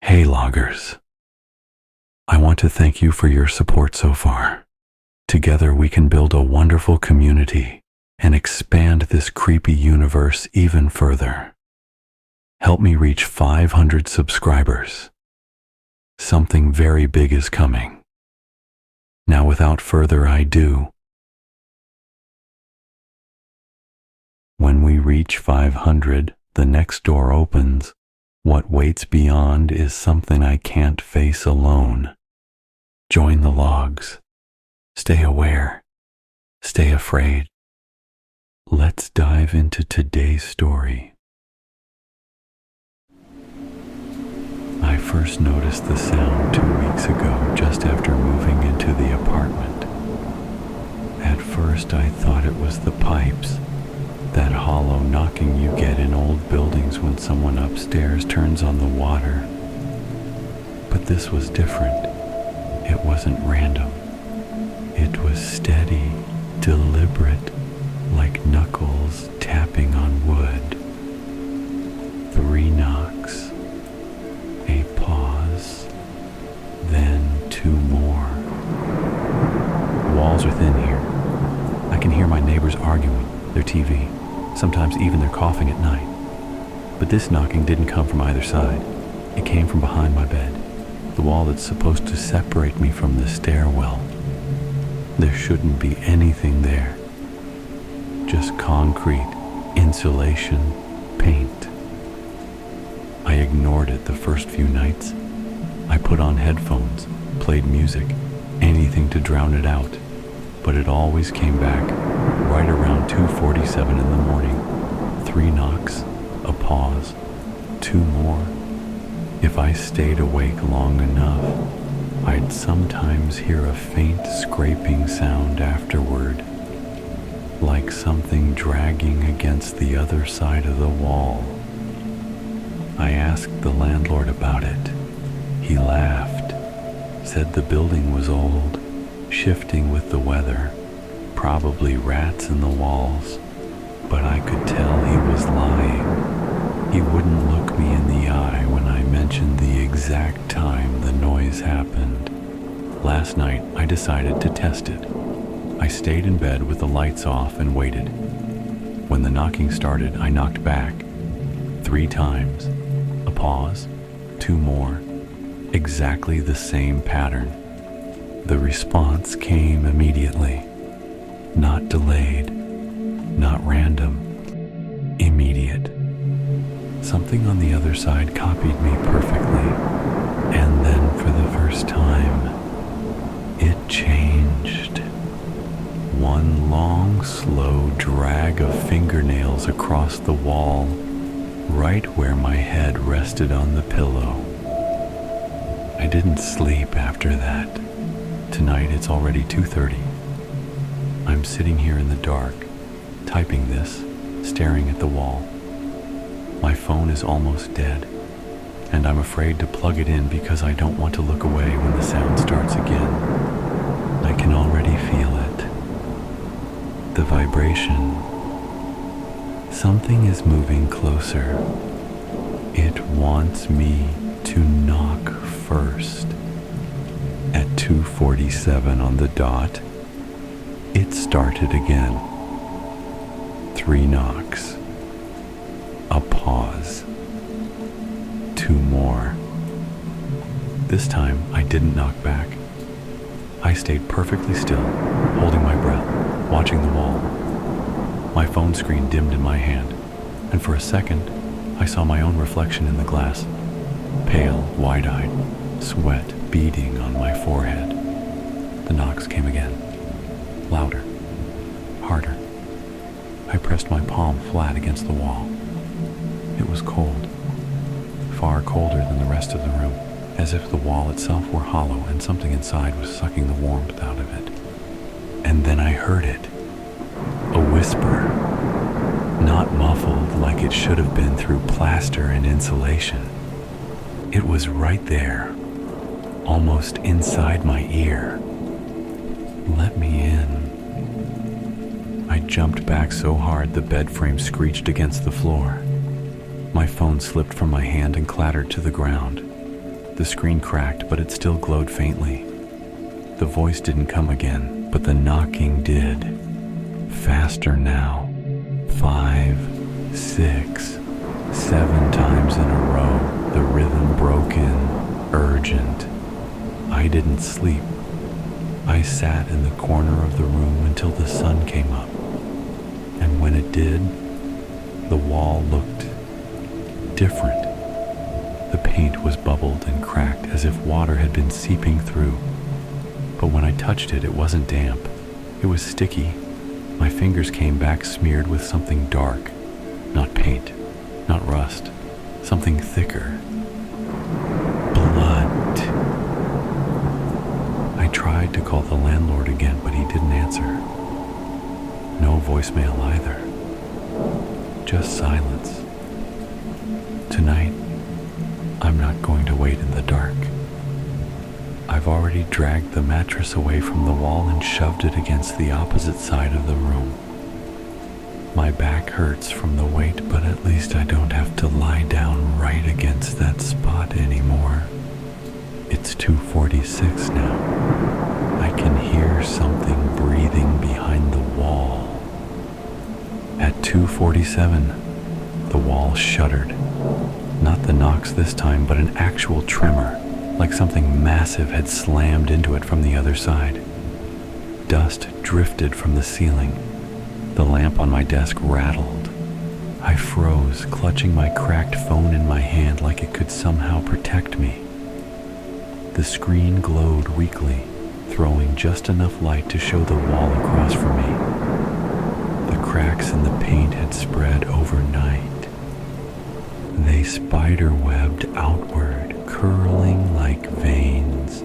Hey loggers, I want to thank you for your support so far. Together we can build a wonderful community and expand this creepy universe even further. Help me reach 500 subscribers. Something very big is coming. Now without further ado, when we reach 500, the next door opens. What waits beyond is something I can't face alone. Join the logs. Stay aware. Stay afraid. Let's dive into today's story. I first noticed the sound 2 weeks ago, just after moving into the apartment. At first I thought it was the pipes, that hollow knocking you get in old buildings when someone upstairs turns on the water. But this was different. It wasn't random. It was steady, deliberate, like knuckles tapping on wood. 3 knocks, a pause, then 2 more. The walls are thin here. I can hear my neighbors arguing, their TV, sometimes even their coughing at night. But this knocking didn't come from either side. It came from behind my bed, the wall that's supposed to separate me from the stairwell. There shouldn't be anything there. Just concrete, insulation, paint. I ignored it the first few nights. I put on headphones, played music, anything to drown it out. But it always came back, right around 2:47 in the morning. 3 knocks, a pause, 2 more. If I stayed awake long enough, I'd sometimes hear a faint scraping sound afterward, like something dragging against the other side of the wall. I asked the landlord about it. He laughed, said the building was old, shifting with the weather, probably rats in the walls, but I could tell he was lying. He wouldn't look me in the eye when I mentioned the exact time the noise happened. Last night, I decided to test it. I stayed in bed with the lights off and waited. When the knocking started, I knocked back 3 times, a pause, 2 more, exactly the same pattern. The response came immediately, not delayed, not random, immediate. Something on the other side copied me perfectly, and then for the first time, it changed. One long, slow drag of fingernails across the wall, right where my head rested on the pillow. I didn't sleep after that. Tonight it's already 2:30. I'm sitting here in the dark, typing this, staring at the wall. My phone is almost dead, and I'm afraid to plug it in because I don't want to look away when the sound starts again. I can already feel it. The vibration. Something is moving closer. It wants me to knock first. At 2:47 on the dot, it started again. 3 knocks. A pause. 2 more. This time, I didn't knock back. I stayed perfectly still, holding my breath, watching the wall. My phone screen dimmed in my hand, and for a second, I saw my own reflection in the glass. Pale, wide-eyed, sweat beading on my forehead. The knocks came again, louder, harder. I pressed my palm flat against the wall. It was cold, far colder than the rest of the room, as if the wall itself were hollow and something inside was sucking the warmth out of it. And then I heard it, a whisper, not muffled like it should have been through plaster and insulation. It was right there, almost inside my ear. Let me in. I jumped back so hard the bed frame screeched against the floor. My phone slipped from my hand and clattered to the ground. The screen cracked, but it still glowed faintly. The voice didn't come again, but the knocking did. Faster now. 5, 6, 7 times in a row. The rhythm broke in, urgent. I didn't sleep. I sat in the corner of the room until the sun came up. And when it did, the wall looked different. The paint was bubbled and cracked as if water had been seeping through. But when I touched it, it wasn't damp. It was sticky. My fingers came back smeared with something dark. Not paint, not rust. Something thicker. Blood. I tried to call the landlord again, but he didn't answer. No voicemail either. Just silence. Tonight, I'm not going to wait in the dark. I've already dragged the mattress away from the wall and shoved it against the opposite side of the room. My back hurts from the weight, but at least I don't have to lie down right against that spot anymore. It's 2:46 now. I can hear something breathing behind the wall. At 2:47, the wall shuddered. Not the knocks this time, but an actual tremor, like something massive had slammed into it from the other side. Dust drifted from the ceiling. The lamp on my desk rattled. I froze, clutching my cracked phone in my hand like it could somehow protect me. The screen glowed weakly, throwing just enough light to show the wall across from me. The cracks in the paint had spread overnight. They spider-webbed outward, curling like veins.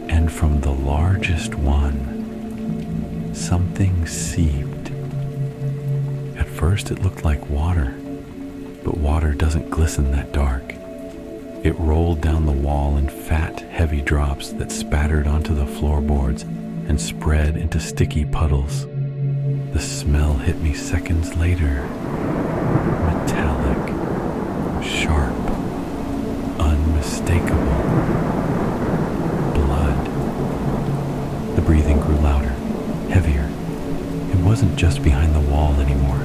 And from the largest one, something seeped. At first it looked like water, but water doesn't glisten that dark. It rolled down the wall in fat, heavy drops that spattered onto the floorboards and spread into sticky puddles. The smell hit me seconds later. Metallic, sharp, unmistakable. Blood. The breathing grew louder, heavier. It wasn't just behind the wall anymore.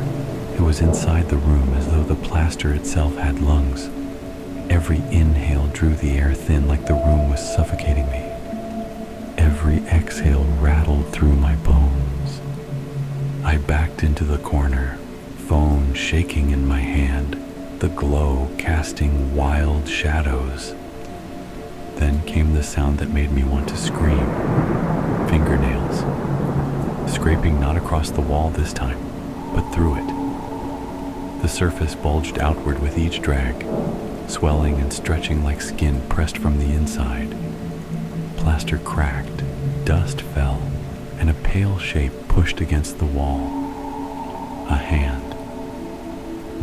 It was inside the room, as though the plaster itself had lungs. Every inhale drew the air thin, like the room was suffocating me. Every exhale rattled through my bones. I backed into the corner, phone shaking in my hand, the glow casting wild shadows. Then came the sound that made me want to scream. Fingernails. Scraping not across the wall this time, but through it. The surface bulged outward with each drag, swelling and stretching like skin pressed from the inside. Plaster cracked, dust fell, and a pale shape pushed against the wall. A hand.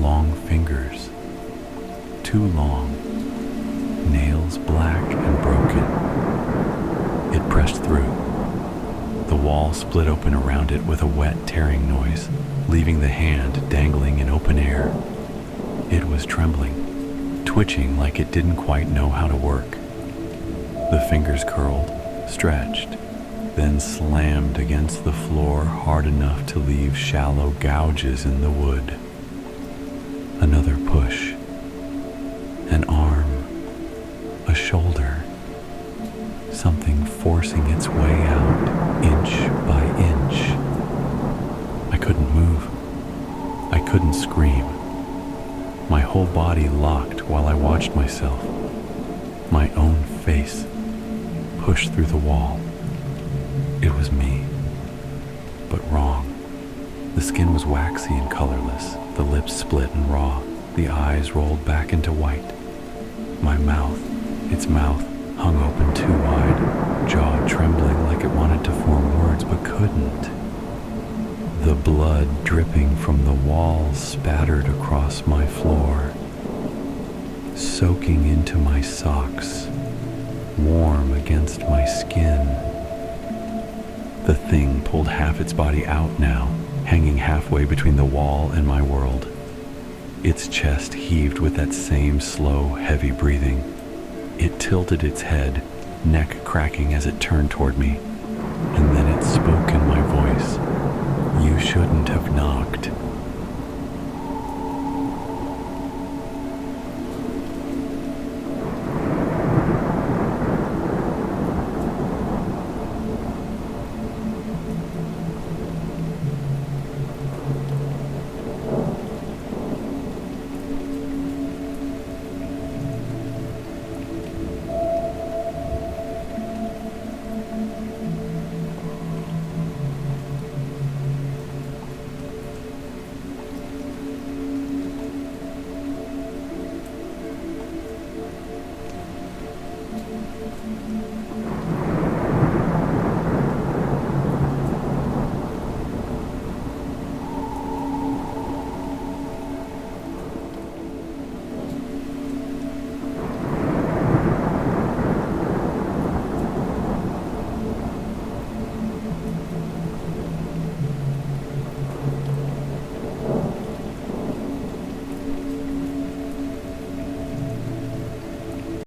Long fingers. Too long. Nails black and broken. It pressed through. The wall split open around it with a wet tearing noise, leaving the hand dangling in open air. It was trembling, twitching like it didn't quite know how to work. The fingers curled, stretched, then slammed against the floor hard enough to leave shallow gouges in the wood. Another push. An arm. A shoulder. Something forcing its way out, inch by inch. I couldn't move. I couldn't scream. My whole body locked while I watched myself. My own face pushed through the wall. It was me, but wrong. The skin was waxy and colorless, the lips split and raw, the eyes rolled back into white. My mouth, its mouth, hung open too wide, jaw trembling like it wanted to form words but couldn't. The blood dripping from the walls spattered across my floor, soaking into my socks, warm against my skin. The thing pulled half its body out now, hanging halfway between the wall and my world. Its chest heaved with that same slow, heavy breathing. It tilted its head, neck cracking as it turned toward me, and then it spoke in my voice. "You shouldn't have knocked."